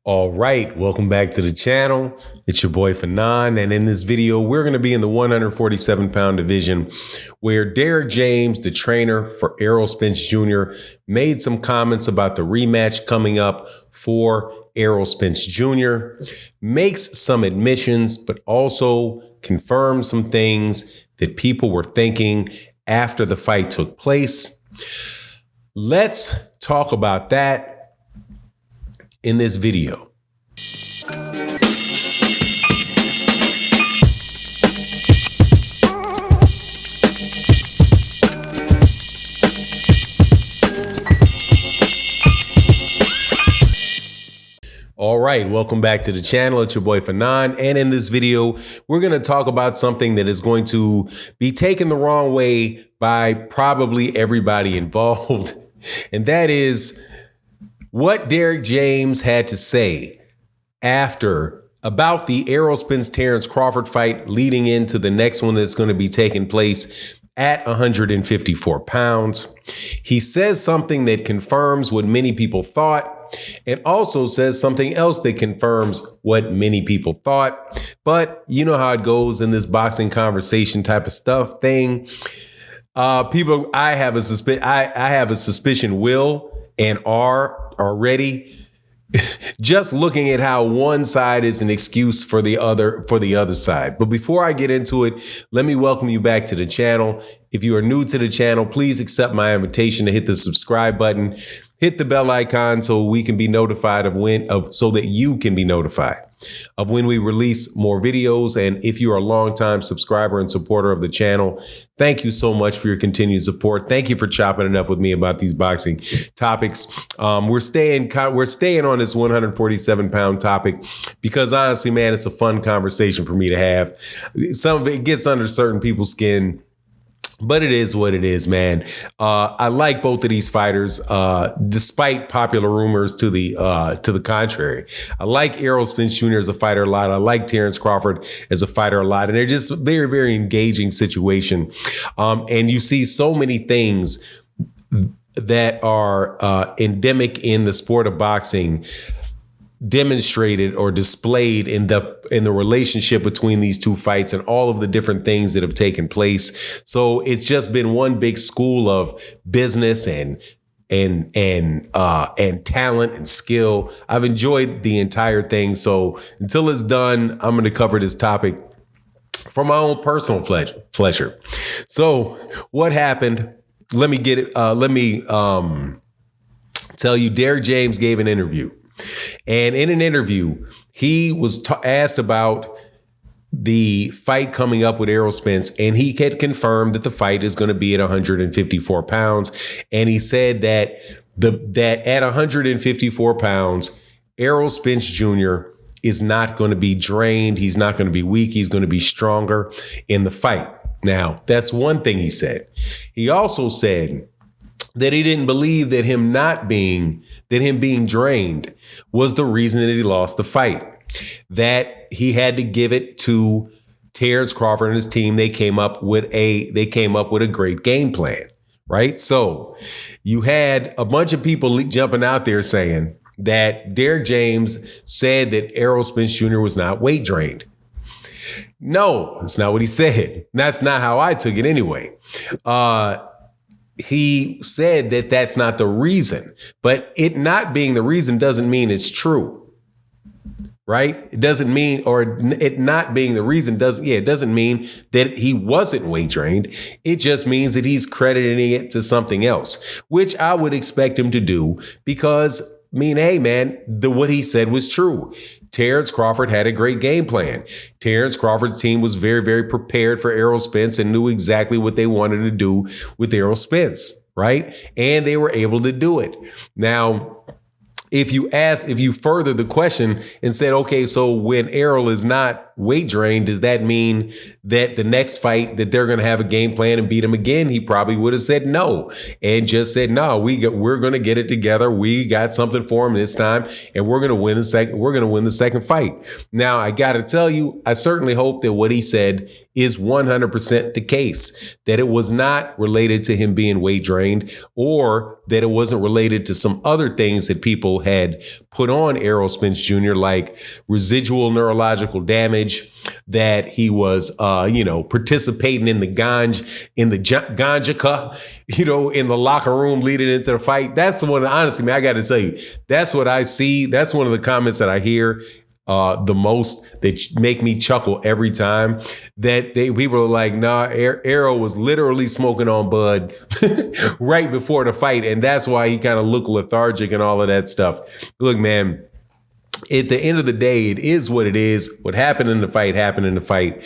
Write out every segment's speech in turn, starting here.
All right, welcome back to the channel. It's your boy Fanon, and in this video, we're going to be in the 147-pound division where Derek James, the trainer for Errol Spence Jr., made some comments about the rematch coming up for Errol Spence Jr., makes some admissions, but also confirms some things that people were thinking after the fight took place. Let's talk about that in this video. All right, welcome back to the channel. It's your boy Fanon, and in this video, we're going to talk about something that is going to be taken the wrong way by probably everybody involved, and that is what Derek James had to say about the Errol Spence Terence Crawford fight leading into the next one that's going to be taking place at 154 pounds. He says something that confirms what many people thought and also says something else that confirms what many people thought. But you know how it goes in this boxing conversation type of stuff thing. I have a suspicion will and are already just looking at how one side is an excuse for the other side. But before I get into it, let me welcome you back to the channel. If you are new to the channel, please accept my invitation to hit the subscribe button, hit the bell icon so we can be notified so that you can be notified of when we release more videos. And if you are a longtime subscriber and supporter of the channel, thank you so much for your continued support. Thank you for chopping it up with me about these boxing topics. We're staying on this 147-pound topic because honestly, man, it's a fun conversation for me to have. Some of it gets under certain people's skin, but it is what it is, man. I like both of these fighters, despite popular rumors to the contrary. I like Errol Spence Jr. as a fighter a lot. I like Terence Crawford as a fighter a lot. And they're just very, very engaging situation. And you see so many things that are endemic in the sport of boxing demonstrated or displayed in the relationship between these two fights and all of the different things that have taken place. So it's just been one big school of business and talent and skill. I've enjoyed the entire thing. So until it's done, I'm going to cover this topic for my own personal pleasure. So what happened? Let me tell you, Derek James gave an interview. And in an interview, he was asked about the fight coming up with Errol Spence, and he had confirmed that the fight is going to be at 154 pounds. And he said that at 154 pounds, Errol Spence Jr. is not going to be drained. He's not going to be weak. He's going to be stronger in the fight. Now, that's one thing he said. He also said that he didn't believe that him being drained was the reason that he lost the fight, that he had to give it to Terence Crawford and his team. They came up with a great game plan, right? So you had a bunch of people jumping out there saying that Derek James said that Errol Spence Jr. was not weight drained. No, that's not what he said. That's not how I took it anyway. He said that that's not the reason, but it not being the reason doesn't mean it's true, right? It doesn't mean, or it not being the reason it doesn't mean that he wasn't weight drained. It just means that he's crediting it to something else, which I would expect him to do because, hey, man, what he said was true. Terence Crawford had a great game plan. Terence Crawford's team was very, very prepared for Errol Spence and knew exactly what they wanted to do with Errol Spence, right? And they were able to do it. Now, if you further the question and said, okay, so when Errol is not weight drained, does that mean that the next fight that they're going to have a game plan and beat him again? He probably would have said no and just said, no, we're going to get it together. We got something for him this time, and we're going to win the second. We're going to win the second fight. Now, I got to tell you, I certainly hope that what he said is 100% the case, that it was not related to him being weight drained, or that it wasn't related to some other things that people had put on Errol Spence Jr., like residual neurological damage, that he was, participating in the ganja, in the locker room leading into the fight. That's the one, honestly, man, I got to tell you, that's what I see. That's one of the comments that I hear the most, that make me chuckle every time, that people are like, nah, Errol was literally smoking on bud right before the fight. And that's why he kind of looked lethargic and all of that stuff. Look, man, at the end of the day, it is what it is. What happened in the fight happened in the fight.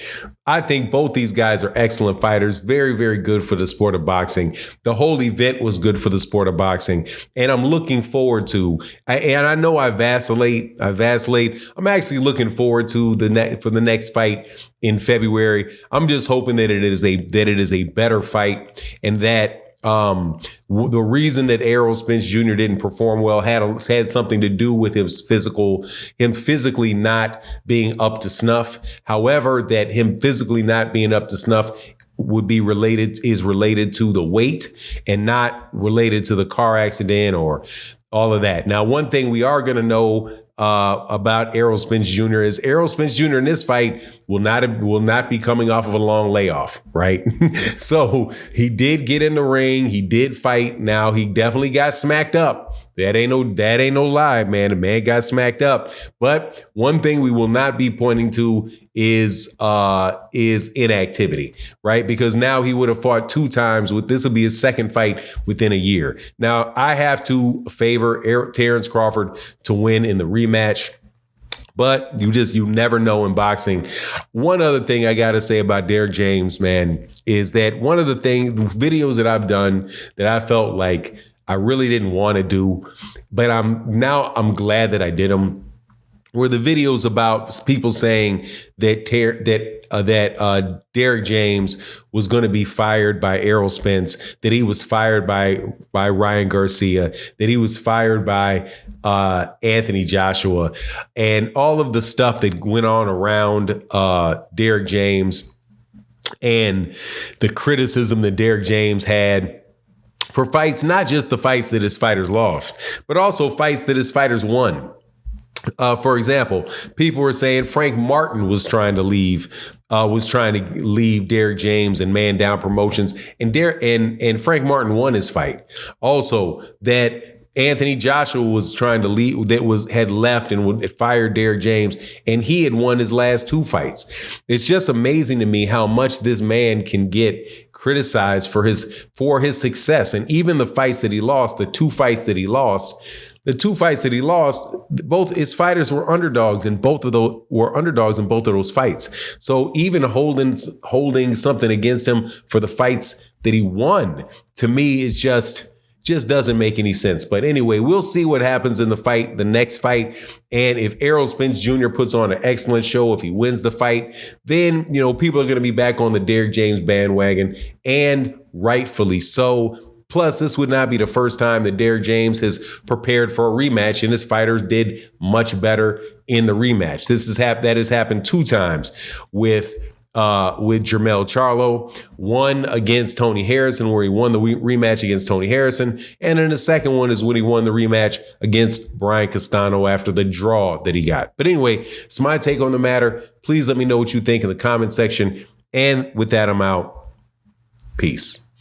I think both these guys are excellent fighters, very, very good for the sport of boxing. The whole event was good for the sport of boxing. And I'm looking forward to, and I know I vacillate. I'm actually looking forward to the next fight in February. I'm just hoping that it is a better fight, and that the reason that Errol Spence Jr. didn't perform well had something to do with him physically not being up to snuff. However, that him physically not being up to snuff is related to the weight and not related to the car accident or all of that. Now, one thing we are going to know about Errol Spence Jr. is Errol Spence Jr. in this fight will not be coming off of a long layoff, right? So he did get in the ring, he did fight. Now, he definitely got smacked up. That ain't no lie, man. The man got smacked up. But one thing we will not be pointing to is inactivity, right? Because now he would have fought 2 times. This will be his second fight within a year. Now, I have to favor Terence Crawford to win in the rematch. But you never know in boxing. One other thing I got to say about Derrick James, man, is that one of the videos that I've done that I felt like I really didn't want to do, but I'm glad that I did them, were the videos about people saying that Derrick James was going to be fired by Errol Spence, that he was fired by Ryan Garcia, that he was fired by Anthony Joshua, and all of the stuff that went on around Derrick James, and the criticism that Derrick James had for fights, not just the fights that his fighters lost, but also fights that his fighters won. For example, people were saying Frank Martin was trying to leave Derrick James and Man Down Promotions, and Frank Martin won his fight. Also, that Anthony Joshua was trying to leave, had left and had fired Derrick James, and he had won his last 2 fights. It's just amazing to me how much this man can get criticized for his success. And even the fights that he lost, the 2 fights that he lost, both his fighters were underdogs in both of those fights. So even holding something against him for the fights that he won, to me, is just doesn't make any sense. But anyway, we'll see what happens in the next fight. And if Errol Spence Jr. puts on an excellent show, if he wins the fight, then, people are going to be back on the Derrick James bandwagon, and rightfully so. Plus, this would not be the first time that Derrick James has prepared for a rematch, and his fighters did much better in the rematch. That has happened 2 times with Jermell Charlo, one against Tony Harrison, where he won the rematch against Tony Harrison. And then the second one is when he won the rematch against Brian Castano after the draw that he got. But anyway, it's my take on the matter. Please let me know what you think in the comment section. And with that, I'm out. Peace.